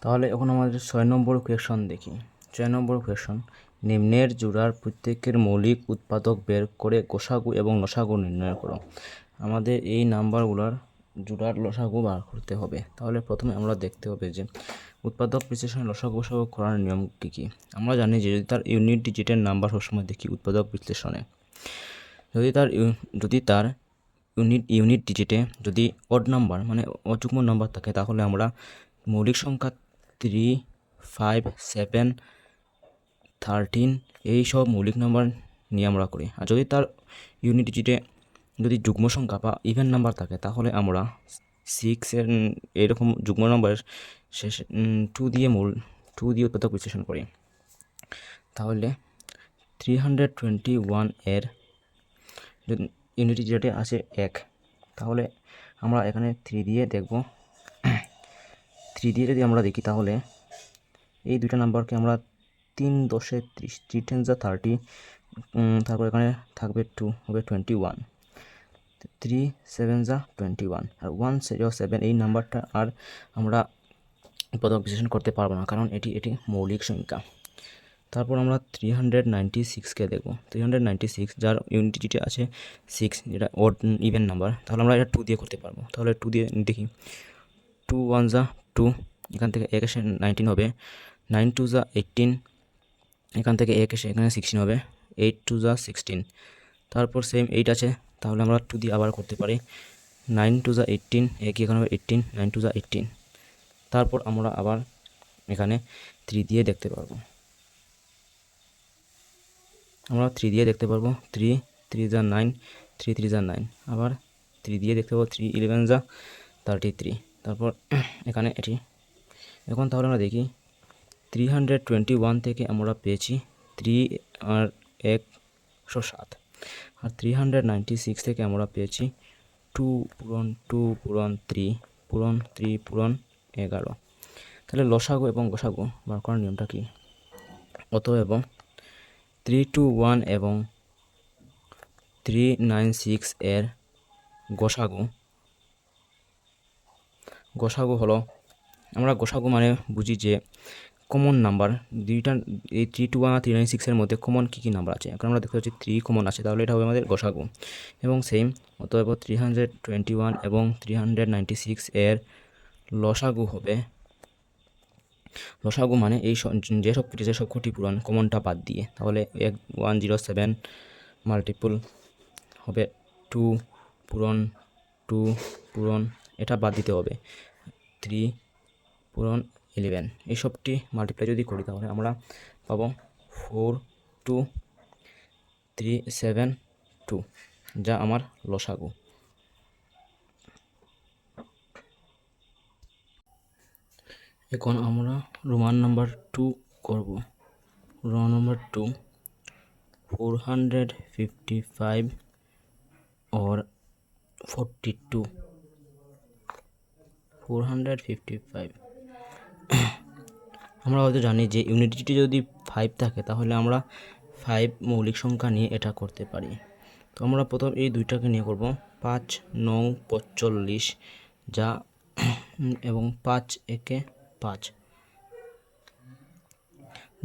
তাহলে এখন আমাদের 6 নম্বর কোয়েশন দেখি। 6 নম্বর কোয়েশন, নিম্নের জোড়ার প্রত্যেকের মৌলিক উৎপাদক বের করে গসাগু এবং লসাগু নির্ণয় করো। আমাদের এই নাম্বারগুলোর জোড়ার লসাগু বার করতে হবে। তাহলে প্রথমে আমরা দেখতে হবে যে উৎপাদক বিশ্লেষণে লসাগু গসাগু করার নিয়ম কী কী। আমরা জানি যে যদি তার ইউনিট ডিজিটের নাম্বার সবসময় দেখি উৎপাদক বিশ্লেষণে, যদি তার ইউনিট ডিজিটে যদি অড নাম্বার মানে অযুগ্ম নাম্বার থাকে, তাহলে আমরা মৌলিক সংখ্যা 3, 5, 7, 13 এই সব মৌলিক নাম্বার নিয়ে আমরা করি। আর যদি তার ইউনিট ডিজিটে যদি যুগ্ম সংখ্যা বা ইভেন নাম্বার থাকে, তাহলে আমরা 6 এরকম যুগ্ম নাম্বারের শেষে 2 দিয়ে উৎপাদক বিশ্লেষণ করি। তাহলে 321 এর ইউনিট ডিজিটে আছে 1, তাহলে আমরা এখানে 3 দিয়ে দেখব। 3 দিয়ে যদি আমরা দেখি, তাহলে এই দুইটা নাম্বারকে আমরা 3 10 30, 3 10 30, তারপর এখানে থাকবে 2, হবে 21, 3 7 21, আর 107 এই নাম্বারটা আর আমরা উৎপাদক বিশ্লেষণ করতে পারবো না, কারণ এটি মৌলিক সংখ্যা। তারপর আমরা 396কে দেখব। 396 যার ইউনিট ডিজিটে আছে 6, যেটা অড ইভেন নাম্বার, তাহলে আমরা এটা 2 দিয়ে করতে পারবো। তাহলে 2 দিয়ে দেখি, 2 1 2, এখান থেকে 1 এসে 19 হবে, 9 2 18, এখান থেকে 1 এসে এখানে 16 হবে, 8 2 16, তারপর সেম 8 আছে, তাহলে আমরা 2 দিয়ে আবার করতে পারি, 9 2 18, একই এখানে হবে 18, 9 2 18, তারপর আমরা আবার এখানে 3 দিয়ে দেখতে পারবো। আমরা 3 দিয়ে দেখতে পারবো, 3 3 9, 3 3 9, আবার 3 দিয়ে দেখতে পাবো, 3 11 33, তারপর এখানে এটি। এখন তাহলে আমরা দেখি 321 থেকে আমরা পেয়েছি 3 আর 107, আর 396 থেকে আমরা পেয়েছি 2 পূরণ 2 পূরণ 3 পূরণ 3 পূরণ 11। তাহলে লসাগু এবং গসাগু বার করার নিয়মটা কি? অতএব 321 এবং 396 এর গসাগু হলো, আমরা গসাগু মানে বুঝি যে কমন নাম্বার দুইটা, এই 321 আর 396 এর মধ্যে কমন কী কী নাম্বার আছে। এখন আমরা দেখতে পাচ্ছি 3 কমন আছে, তাহলে এটা হবে আমাদের গসাগু। এবং সেম অতএব 321 এবং 396 এর লসাগু হবে, লসাগু মানে এই যেসব কটি পূরণ কমনটা বাদ দিয়ে, তাহলে 107 মাল্টিপল হবে 2 পূরণ 2 পূরণ, এটা বাদ দিতে হবে 3 পূরণ 11, এইসবটি মাল্টিপ্লাই যদি করি, তাহলে আমরা পাবো 4 2 3 7 2, যা আমার লসাগু। এখন আমরা রোমান নাম্বার 2 করব। রোমান নাম্বার 2, 455 और 42, 455। আমরা হয়তো জানি যে ইউনিট ডিজিটে যদি 5 থাকে, তাহলে আমরা 5 মৌলিক সংখ্যা নিয়ে এটা করতে পারি। তো আমরা প্রথম এই দুইটাকে নিয়ে করব, 5 9 45, যা এবং 5 1 5,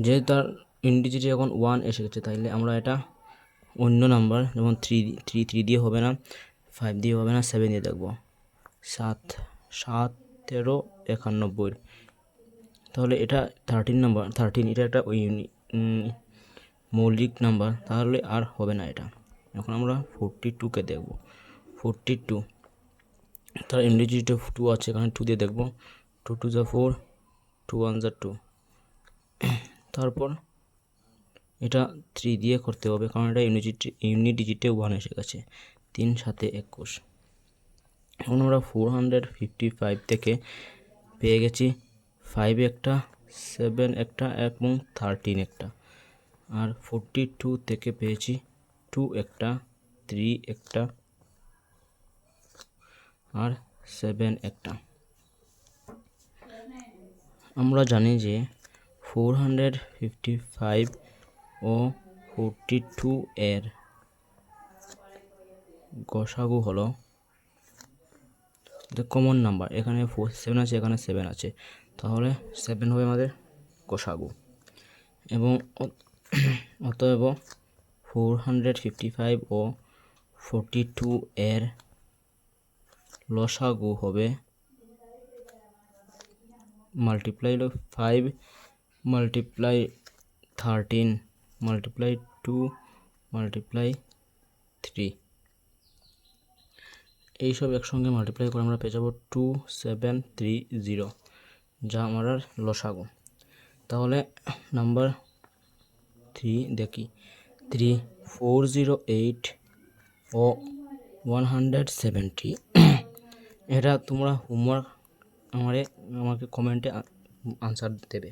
যেহেতু তার ইউনিট ডিজিটে এখন 1 এসে গেছে, তাইলে আমরা এটা অন্য নাম্বার, যেমন 3 দিয়ে হবে না, 5 দিয়ে হবে না, 7 দিয়ে দেখব, 7 7 13 91, তাহলে এটা 13 নাম্বার, 13 এটা একটা মৌলিক নাম্বার, তাহলে আর হবে না এটা। এখন আমরা 42কে দেখব। 42 তার ইউনিট ডিজিটে 2 আছে, এখানে 2 দিয়ে দেখব, 2 2 4, 2 1 2, তারপর এটা 3 দিয়ে করতে হবে, কারণ এটা ইউনিট ডিজিটে 1 এসে গেছে, 3 7 21। এখন আমরা 455 থেকে পেয়ে গেছি 5 একটা, 7 একটা এবং 13 একটা, আর 42 থেকে পেয়েছি 2 একটা, 3 একটা আর 7 একটা। আমরা জানি যে 455 ও 42 এর গসাগু হলো কমন নাম্বার, এখানে 7 আছে, এখানে 7 আছে, তাহলে 7 হবে আমাদের গসাগু। এবং অতএব 455 ও 42 এর লসাগু হবে মাল্টিপ্লাই 5 মাল্টিপ্লাই 13 মাল্টিপ্লাই 2 মাল্টিপ্লাই 3, এইসব একসঙ্গে মাল্টিপ্লাই করে আমরা পেয়ে যাব 2730, যা আমার লসাগু। তাহলে নাম্বার 3 দেখি, 3, 408 ও 170। এটা তোমরা হোমওয়ার্ক আমাকে কমেন্টে আনসার দেবে।